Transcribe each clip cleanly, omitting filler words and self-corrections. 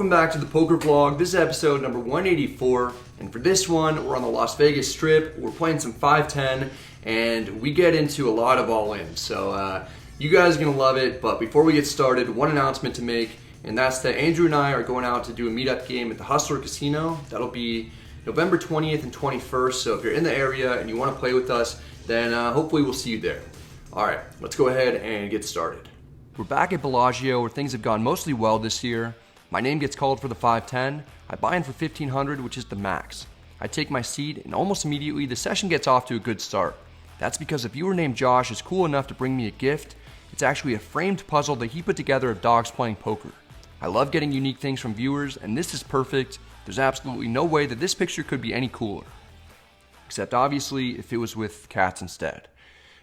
welcome back to the poker vlog. This is episode number 184, and for this one, we're on the Las Vegas Strip. We're playing some 5-10, and we get into a lot of all-in. So you guys are gonna love it, but before we get started, one announcement to make, and that's that Andrew and I are going out to do a meetup game at the Hustler Casino. That'll be November 20th and 21st, so if you're in the area and you wanna play with us, then hopefully we'll see you there. All right, let's go ahead and get started. We're back at Bellagio where things have gone mostly well this year. My name gets called for the 5-10. I buy in for 1,500, which is the max. I take my seat, and almost immediately the session gets off to a good start. That's because a viewer named Josh is cool enough to bring me a gift. It's actually a framed puzzle that he put together of dogs playing poker. I love getting unique things from viewers, and this is perfect. There's absolutely no way that this picture could be any cooler. Except obviously if it was with cats instead.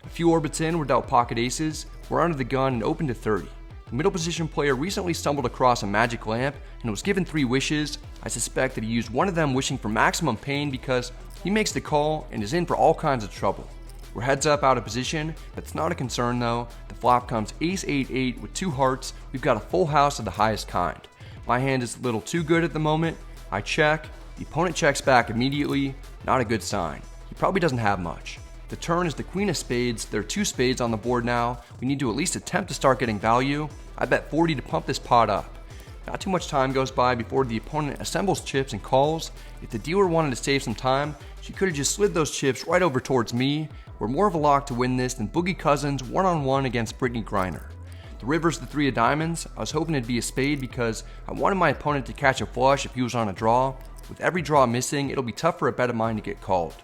A few orbits in, we're dealt pocket aces, we're under the gun and open to 30. The middle position player recently stumbled across a magic lamp and was given 3 wishes. I suspect that he used one of them wishing for maximum pain because he makes the call and is in for all kinds of trouble. We're heads up out of position, but it's not a concern though. The flop comes ace 8-8 with 2 hearts. We've got a full house of the highest kind. My hand is a little too good at the moment. I check, the opponent checks back immediately, not a good sign. He probably doesn't have much. The turn is the queen of spades. There are 2 spades on the board now. We need to at least attempt to start getting value. I bet 40 to pump this pot up. Not too much time goes by before the opponent assembles chips and calls. If the dealer wanted to save some time, she could have just slid those chips right over towards me. We're more of a lock to win this than Boogie Cousins one-on-one against Brittany Griner. The river's the 3 of diamonds. I was hoping it'd be a spade because I wanted my opponent to catch a flush if he was on a draw. With every draw missing, it'll be tough for a bet of mine to get called.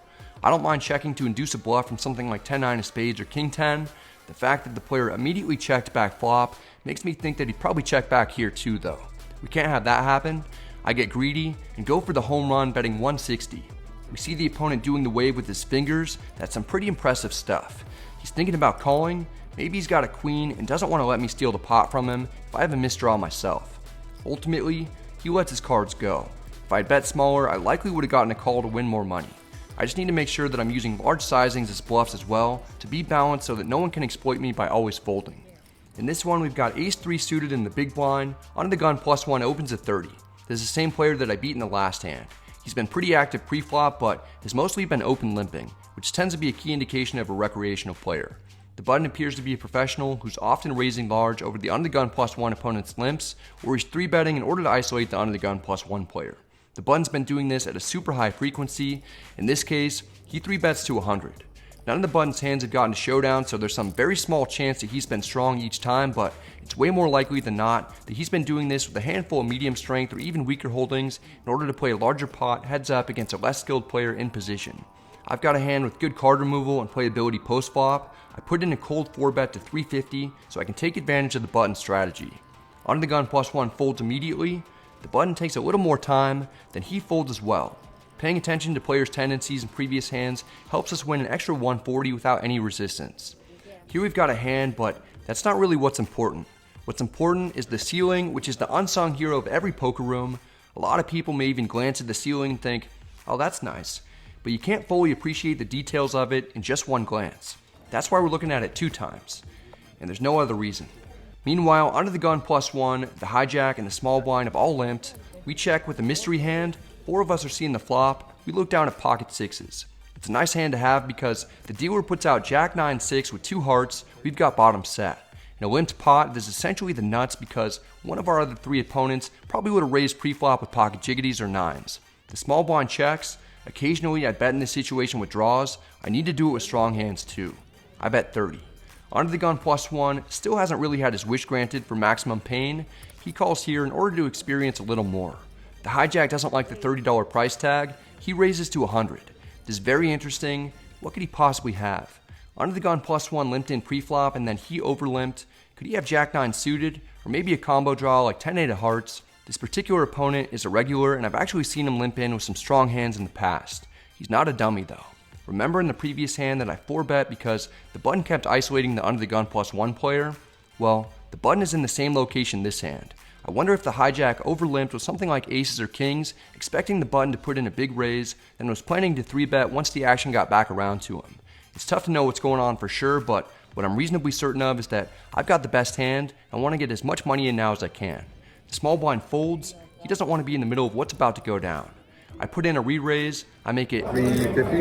I don't mind checking to induce a bluff from something like 10-9 of spades or king-10. The fact that the player immediately checked back flop makes me think that he'd probably check back here too though. We can't have that happen. I get greedy and go for the home run betting 160. We see the opponent doing the wave with his fingers. That's some pretty impressive stuff. He's thinking about calling. Maybe he's got a queen and doesn't want to let me steal the pot from him if I have a misdraw myself. Ultimately, he lets his cards go. If I'd bet smaller, I likely would have gotten a call to win more money. I just need to make sure that I'm using large sizings as bluffs as well to be balanced so that no one can exploit me by always folding. In this one, we've got ace 3 suited in the big blind. Under the gun +1 opens at 30. This is the same player that I beat in the last hand. He's been pretty active pre-flop, but has mostly been open limping, which tends to be a key indication of a recreational player. The button appears to be a professional who's often raising large over the under the gun +1 opponent's limps, or he's 3-betting in order to isolate the under the gun +1 player. The button's been doing this at a super high frequency. In this case, he 3-bets to 100. None of the button's hands have gotten to showdown, so there's some very small chance that he's been strong each time, but it's way more likely than not that he's been doing this with a handful of medium strength or even weaker holdings in order to play a larger pot heads up against a less skilled player in position. I've got a hand with good card removal and playability post-flop. I put in a cold 4-bet to 350 so I can take advantage of the button strategy. Under the gun +1 folds immediately. The button takes a little more time, then he folds as well. Paying attention to players' tendencies in previous hands helps us win an extra 140 without any resistance. Here we've got a hand, but that's not really what's important. What's important is the ceiling, which is the unsung hero of every poker room. A lot of people may even glance at the ceiling and think, oh, that's nice. But you can't fully appreciate the details of it in just one glance. That's why we're looking at it 2 times. And there's no other reason. Meanwhile, under the gun +1, the hijack and the small blind have all limped. We check with a mystery hand. 4 of us are seeing the flop. We look down at pocket 6s. It's a nice hand to have because the dealer puts out jack 9-6 with 2 hearts. We've got bottom set. In a limped pot, this is essentially the nuts because one of our other 3 opponents probably would have raised pre-flop with pocket jiggities or 9s. The small blind checks. Occasionally I bet in this situation with draws. I need to do it with strong hands too. I bet 30. Under the gun +1 still hasn't really had his wish granted for maximum pain. He calls here in order to experience a little more. The hijack doesn't like the $30 price tag. He raises to 100. This is very interesting. What could he possibly have? Under the gun +1 limped in pre-flop and then he over-limped. Could he have jack 9 suited or maybe a combo draw like 10-8 of hearts? This particular opponent is a regular and I've actually seen him limp in with some strong hands in the past. He's not a dummy though. Remember in the previous hand that I 4-bet because the button kept isolating the under the gun +1 player? Well, the button is in the same location this hand. I wonder if the hijack over-limped with something like aces or kings, expecting the button to put in a big raise, then was planning to 3-bet once the action got back around to him. It's tough to know what's going on for sure, but what I'm reasonably certain of is that I've got the best hand and want to get as much money in now as I can. The small blind folds. he doesn't want to be in the middle of what's about to go down. I put in a re-raise, I make it 350?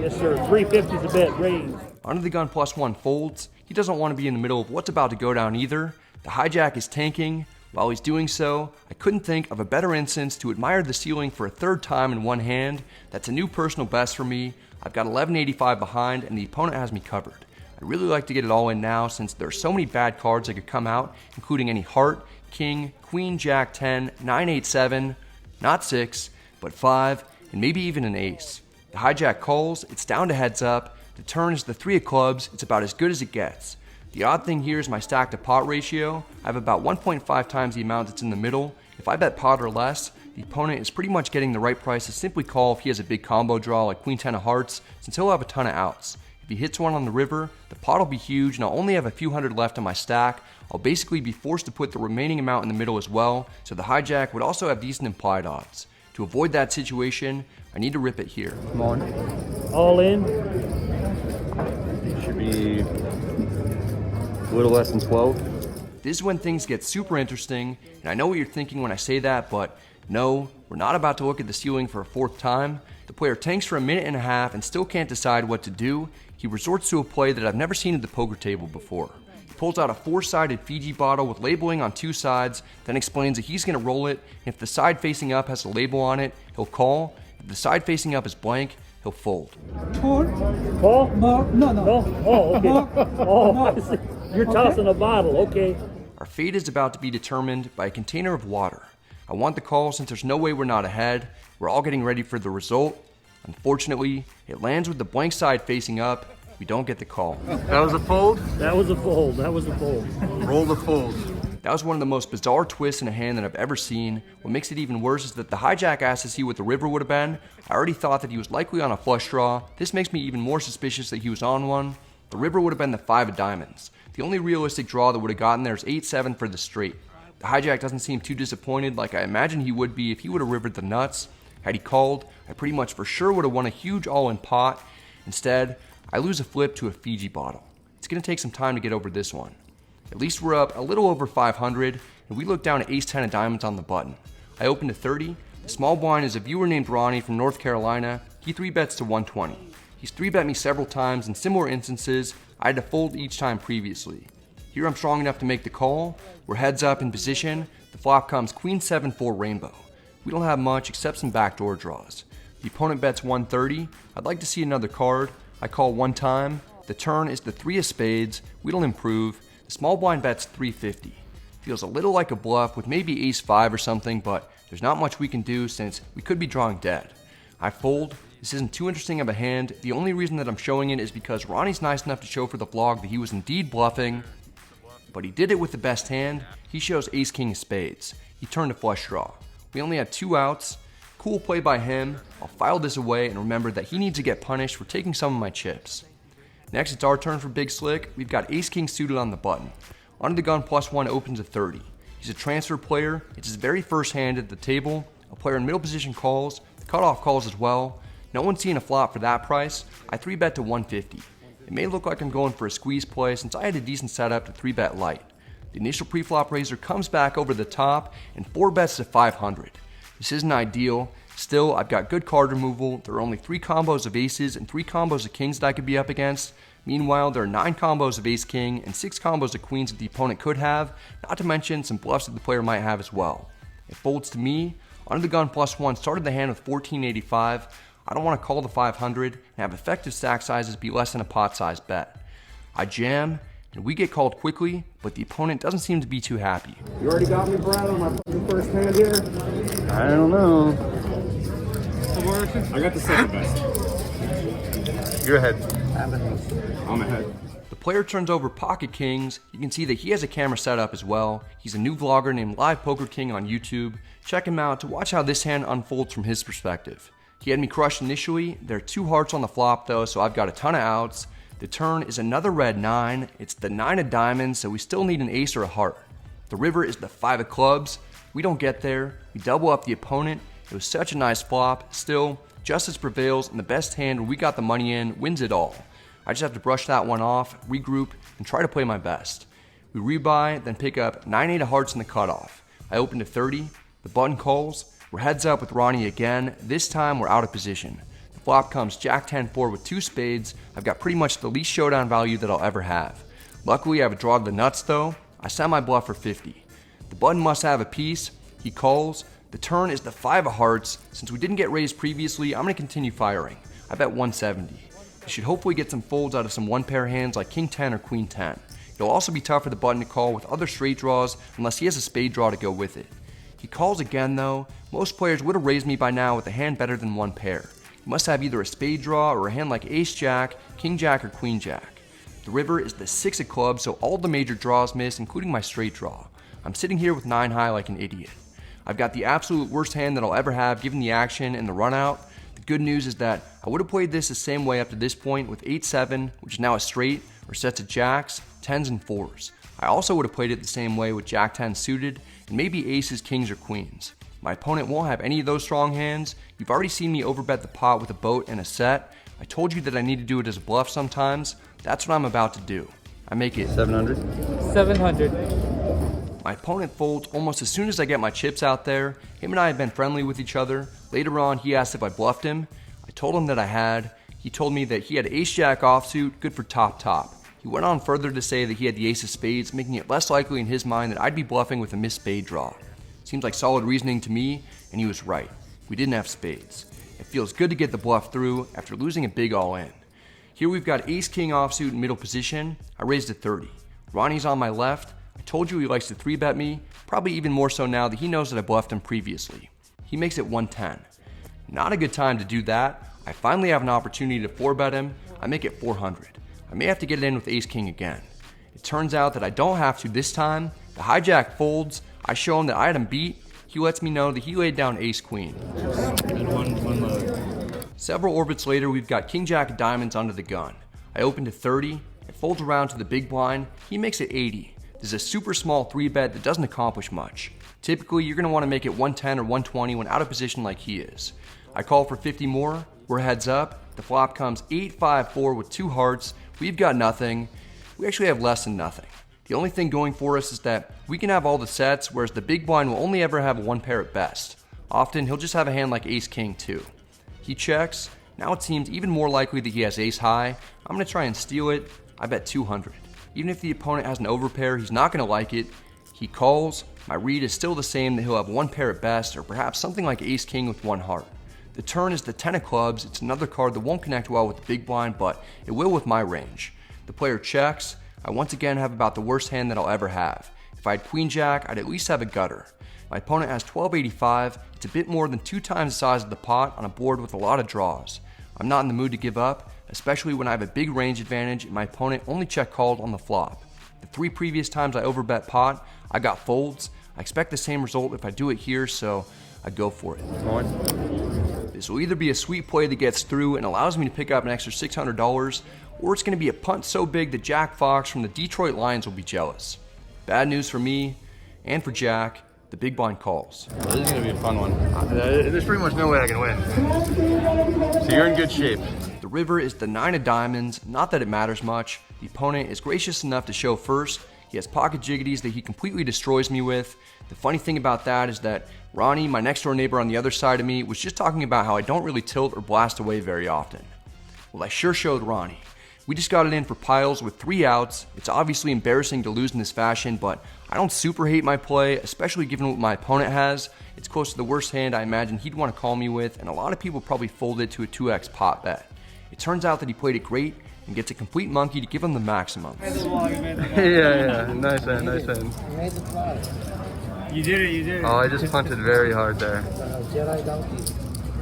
Yes, sir. 350 is a bet raise. under the gun +1 folds. He doesn't want to be in the middle of what's about to go down either. The hijack is tanking. While he's doing so, I couldn't think of a better instance to admire the ceiling for a third time in one hand. That's a new personal best for me. I've got 1185 behind and the opponent has me covered. I'd really like to get it all in now since there are so many bad cards that could come out, including any heart, king, queen, jack 10, 9, 8, 7, not 6, but 5, and maybe even an ace. The hijack calls, it's down to heads up. The turn is the 3 of clubs, it's about as good as it gets. The odd thing here is my stack to pot ratio. I have about 1.5 times the amount that's in the middle. If I bet pot or less, the opponent is pretty much getting the right price to simply call if he has a big combo draw like queen 10 of hearts, since he'll have a ton of outs. If he hits one on the river, the pot will be huge and I'll only have a few hundred left in my stack. I'll basically be forced to put the remaining amount in the middle as well, so the hijack would also have decent implied odds. To avoid that situation, I need to rip it here. Come on. All in. Should be a little less than 12. This is when things get super interesting, and I know what you're thinking when I say that, but no, we're not about to look at the ceiling for a fourth time. The player tanks for a minute and a half and still can't decide what to do. He resorts to a play that I've never seen at the poker table before. He pulls out a 4-sided Fiji bottle with labeling on 2 sides, then explains that he's going to roll it, and if the side facing up has a label on it, he'll call. If the side facing up is blank, he'll fold. Call? No. Oh, okay. Oh, I see. You're tossing a bottle, okay. Our fate is about to be determined by a container of water. I want the call since there's no way we're not ahead. We're all getting ready for the result. Unfortunately, it lands with the blank side facing up. We don't get the call. That was a fold? That was a fold. Roll the fold. That was one of the most bizarre twists in a hand that I've ever seen. What makes it even worse is that the hijack asked to see what the river would have been. I already thought that he was likely on a flush draw. This makes me even more suspicious that he was on one. The river would have been the 5 of diamonds. The only realistic draw that would have gotten there is 8-7 for the straight. The hijack doesn't seem too disappointed like I imagined he would be if he would have rivered the nuts. Had he called, I pretty much for sure would have won a huge all-in pot. Instead, I lose a flip to a Fiji bottle. It's going to take some time to get over this one. At least we're up a little over 500, and we look down at ace-10 of diamonds on the button. I open to 30. The small blind is a viewer named Ronnie from North Carolina. He 3-bets to 120. He's 3-bet me several times in similar instances. I had to fold each time previously. Here I'm strong enough to make the call. We're heads up in position. The flop comes queen 7-4 rainbow. We don't have much except some backdoor draws. The opponent bets 130. I'd like to see another card. I call one time. The turn is the 3 of spades. We don't improve. The small blind bets 350. Feels a little like a bluff with maybe ace-5 or something, but there's not much we can do since we could be drawing dead. I fold. This isn't too interesting of a hand. The only reason that I'm showing it is because Ronnie's nice enough to show for the vlog that he was indeed bluffing, but he did it with the best hand. He shows ace-king of spades. He turned a flush draw. We only had 2 outs. Cool play by him. I'll file this away and remember that he needs to get punished for taking some of my chips. Next, it's our turn for Big Slick. We've got ace-king suited on the button. Under the gun +1 opens at 30. He's a transfer player. It's his very first hand at the table. A player in middle position calls. The cutoff calls as well. No one's seeing a flop for that price. I 3-bet to 150. It may look like I'm going for a squeeze play since I had a decent setup to 3-bet light. The initial preflop raiser comes back over the top and 4-bets to 500. This isn't ideal. Still, I've got good card removal. There are only 3 combos of aces and 3 combos of kings that I could be up against. Meanwhile, there are 9 combos of ace-king and 6 combos of queens that the opponent could have, not to mention some bluffs that the player might have as well. It folds to me. Under the gun +1 started the hand with 1485. I don't want to call the 500 and have effective stack sizes be less than a pot size bet. I jam, and we get called quickly, but the opponent doesn't seem to be too happy. You already got me, Brad, on my first hand here? I don't know. I got the second best. You're ahead. I'm ahead. The player turns over pocket kings. You can see that he has a camera set up as well. He's a new vlogger named Live Poker King on YouTube. Check him out to watch how this hand unfolds from his perspective. He had me crushed initially. There are 2 hearts on the flop though, so I've got a ton of outs. The turn is another red 9. It's the 9 of diamonds, so we still need an ace or a heart. The river is the 5 of clubs. We don't get there. We double up the opponent. It was such a nice flop. Still, justice prevails, and the best hand when we got the money in wins it all. I just have to brush that one off, regroup, and try to play my best. We rebuy, then pick up 9-8 of hearts in the cutoff. I open to 30. The button calls. We're heads up with Ronnie again. This time we're out of position. The flop comes Jack 10-4 with 2 spades. I've got pretty much the least showdown value that I'll ever have. Luckily I have a draw to the nuts though. I send my bluff for 50. The button must have a piece. He calls. The turn is the 5 of hearts. Since we didn't get raised previously, I'm going to continue firing. I bet 170. I should hopefully get some folds out of some one pair hands like King 10 or Queen 10. It'll also be tough for the button to call with other straight draws unless he has a spade draw to go with it. He calls again though. Most players would have raised me by now with a hand better than one pair. He must have either a spade draw or a hand like Ace Jack, King Jack, or Queen Jack. The river is the 6 of clubs, so all the major draws miss, including my straight draw. I'm sitting here with 9 high like an idiot. I've got the absolute worst hand that I'll ever have given the action and the run out. The good news is that I would have played this the same way up to this point with 8-7, which is now a straight, or sets of jacks, 10s, and 4s. I also would have played it the same way with Jack 10 suited, and maybe aces, kings, or queens. My opponent won't have any of those strong hands. You've already seen me overbet the pot with a boat and a set. I told you that I need to do it as a bluff sometimes. That's what I'm about to do. I make it 700. 700. My opponent folds almost as soon as I get my chips out there. Him and I have been friendly with each other. Later on, he asked if I bluffed him. I told him that I had. He told me that he had ace-jack offsuit, good for top-top. He went on further to say that he had the ace of spades, making it less likely in his mind that I'd be bluffing with a missed spade draw. Seems like solid reasoning to me, and he was right. We didn't have spades. It feels good to get the bluff through after losing a big all-in. Here we've got ace-king offsuit in middle position. I raised to 30. Ronnie's on my left. I told you he likes to 3-bet me, probably even more so now that he knows that I bluffed him previously. He makes it 110. Not a good time to do that. I finally have an opportunity to 4-bet him. I make it 400. I may have to get it in with ace-king again. It turns out that I don't have to this time. The hijack folds. I show him that I had him beat. He lets me know that he laid down ace-queen. And one load. Several orbits later, we've got king-jack of diamonds under the gun. I open to 30. It folds around to the big blind. He makes it 80. This is a super small 3-bet that doesn't accomplish much. Typically, you're going to want to make it 110 or 120 when out of position like he is. I call for 50 more. We're heads up. The flop comes 8-5-4 with 2 hearts. We've got nothing. We actually have less than nothing. The only thing going for us is that we can have all the sets, whereas the big blind will only ever have one pair at best. Often, he'll just have a hand like ace-king too. He checks. Now it seems even more likely that he has ace high. I'm going to try and steal it. I bet 200. Even if the opponent has an overpair, he's not going to like it. He calls. My read is still the same, that he'll have one pair at best, or perhaps something like ace-king with 1 heart. The turn is the 10 of clubs. It's another card that won't connect well with the big blind, but it will with my range. The player checks. I once again have about the worst hand that I'll ever have. If I had queen jack, I'd at least have a gutter. My opponent has 1285. It's a bit more than 2 times the size of the pot on a board with a lot of draws. I'm not in the mood to give up, especially when I have a big range advantage and my opponent only check called on the flop. The 3 previous times I overbet pot, I got folds. I expect the same result if I do it here, so I go for it. This will either be a sweet play that gets through and allows me to pick up an extra $600, or it's going to be a punt so big that Jack Fox from the Detroit Lions will be jealous. Bad news for me and for Jack. The big blind calls. This is going to be a fun one. There's pretty much no way I can win. So you're in good shape. The river is the 9 of diamonds. Not that it matters much. The opponent is gracious enough to show first. He has pocket jiggities that he completely destroys me with. The funny thing about that is that Ronnie, my next door neighbor on the other side of me, was just talking about how I don't really tilt or blast away very often. Well, I sure showed Ronnie. We just got it in for piles with 3 outs. It's obviously embarrassing to lose in this fashion, but I don't super hate my play, especially given what my opponent has. It's close to the worst hand I imagine he'd want to call me with, and a lot of people probably fold it to a 2x pot bet. It turns out that he played it great and gets a complete monkey to give him the maximum. Yeah, nice hand, nice hand. You did it. Oh, I just punted very hard there.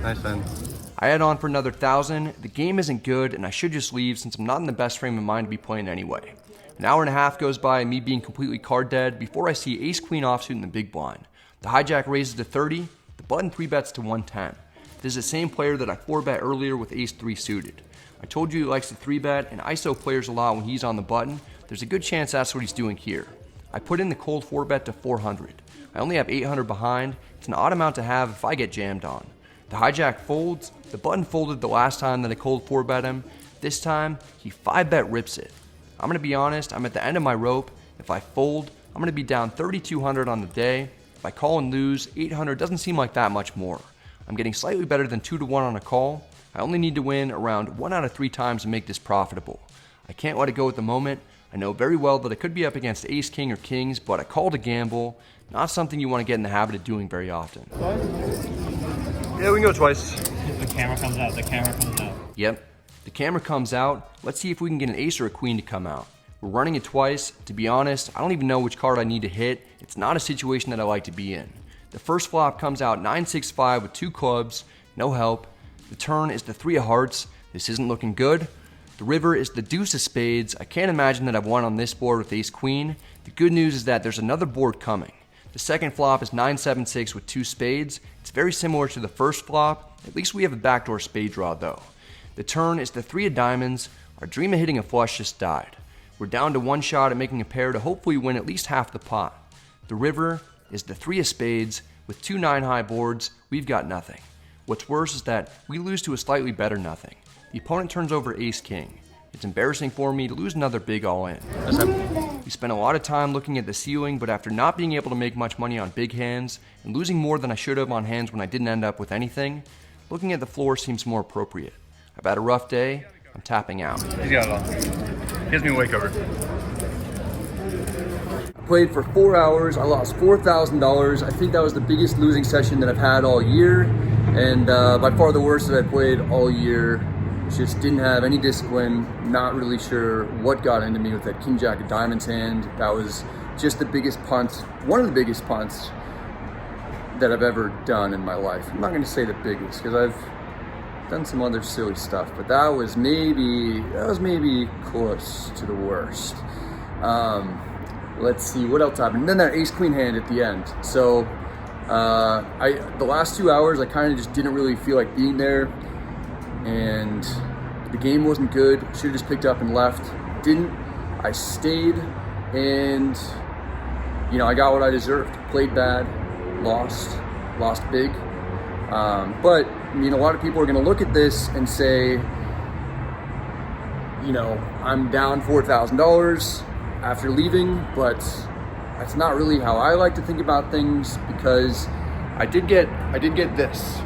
Nice hand. I add on for another 1,000. The game isn't good, and I should just leave since I'm not in the best frame of mind to be playing anyway. An hour and a half goes by, me being completely card dead, before I see ace-queen offsuit in the big blind. The hijack raises to 30. The button 3-bets to 110. This is the same player that I 4-bet earlier with ace-3 suited. I told you he likes to 3-bet and ISO players a lot when he's on the button. There's a good chance that's what he's doing here. I put in the cold 4-bet to 400. I only have 800 behind. It's an odd amount to have if I get jammed on. The hijack folds. The button folded the last time that I cold 4-bet him. This time, he 5-bet rips it. I'm going to be honest, I'm at the end of my rope. If I fold, I'm going to be down 3,200 on the day. If I call and lose, 800 doesn't seem like that much more. I'm getting slightly better than 2 to 1 on a call. I only need to win around 1 out of 3 times to make this profitable. I can't let it go at the moment. I know very well that I could be up against ace, king, or kings, but I call to gamble. Not something you want to get in the habit of doing very often. Yeah, we can go twice. The camera comes out. The camera comes out. Yep. The camera comes out. Let's see if we can get an ace or a queen to come out. We're running it twice. To be honest, I don't even know which card I need to hit. It's not a situation that I like to be in. The first flop comes out 9-6-5 with 2 clubs, no help. The turn is the 3 of hearts. This isn't looking good. The river is the deuce of spades. I can't imagine that I've won on this board with ace queen. The good news is that there's another board coming. The second flop is 9-7-6 with 2 spades. It's very similar to the first flop. At least we have a backdoor spade draw though. The turn is the 3 of diamonds. Our dream of hitting a flush just died. We're down to 1 shot at making a pair to hopefully win at least half the pot. The river is the 3 of spades. With 2 9-high boards, we've got nothing. What's worse is that we lose to a slightly better nothing. The opponent turns over ace king. It's embarrassing for me to lose another big all in. We spent a lot of time looking at the ceiling, but after not being able to make much money on big hands and losing more than I should have on hands when I didn't end up with anything, looking at the floor seems more appropriate. I've had a rough day. I'm tapping out. He's got it on. Gives me a way cover. Played for 4 hours. I lost $4,000. I think that was the biggest losing session that I've had all year, and by far the worst that I played all year. Just didn't have any discipline. Not really sure what got into me with that king jack of diamonds hand. That was just the biggest punt, one of the biggest punts that I've ever done in my life. I'm not going to say the biggest because I've done some other silly stuff, but that was maybe close to the worst. Let's see what else happened. And then that ace queen hand at the end. So the last 2 hours I kind of just didn't really feel like being there, and the game wasn't good. Should have just picked up and left. Didn't. I stayed, and I got what I deserved. Played bad, lost big. But a lot of people are going to look at this and say, I'm down $4,000 after leaving, but that's not really how I like to think about things, because I did get this.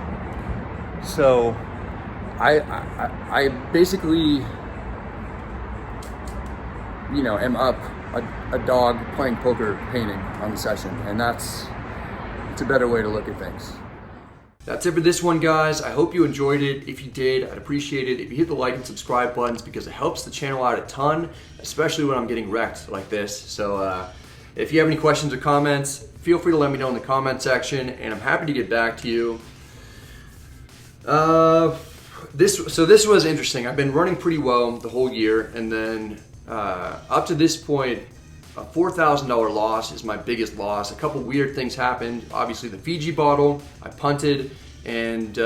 So I basically am up a dog playing poker painting on the session, and it's a better way to look at things. That's it for this one, guys. I hope you enjoyed it. If you did, I'd appreciate it if you hit the like and subscribe buttons, because it helps the channel out a ton, especially when I'm getting wrecked like this. So if you have any questions or comments, feel free to let me know in the comment section, and I'm happy to get back to you. This was interesting. I've been running pretty well the whole year, and then up to this point, a $4,000 loss is my biggest loss. A couple weird things happened. Obviously the Fiji bottle, I punted and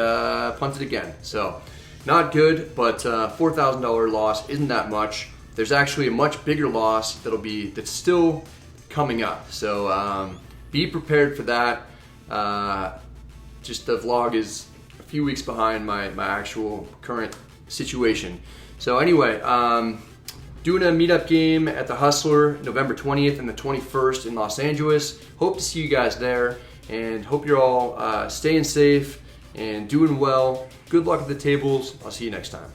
punted again. So not good, but $4,000 loss isn't that much. There's actually a much bigger loss that's still coming up. So be prepared for that. Just the vlog is a few weeks behind my actual current situation. So anyway, doing a meetup game at the Hustler November 20th and the 21st in Los Angeles. Hope to see you guys there, and hope you're all staying safe and doing well. Good luck at the tables. I'll see you next time.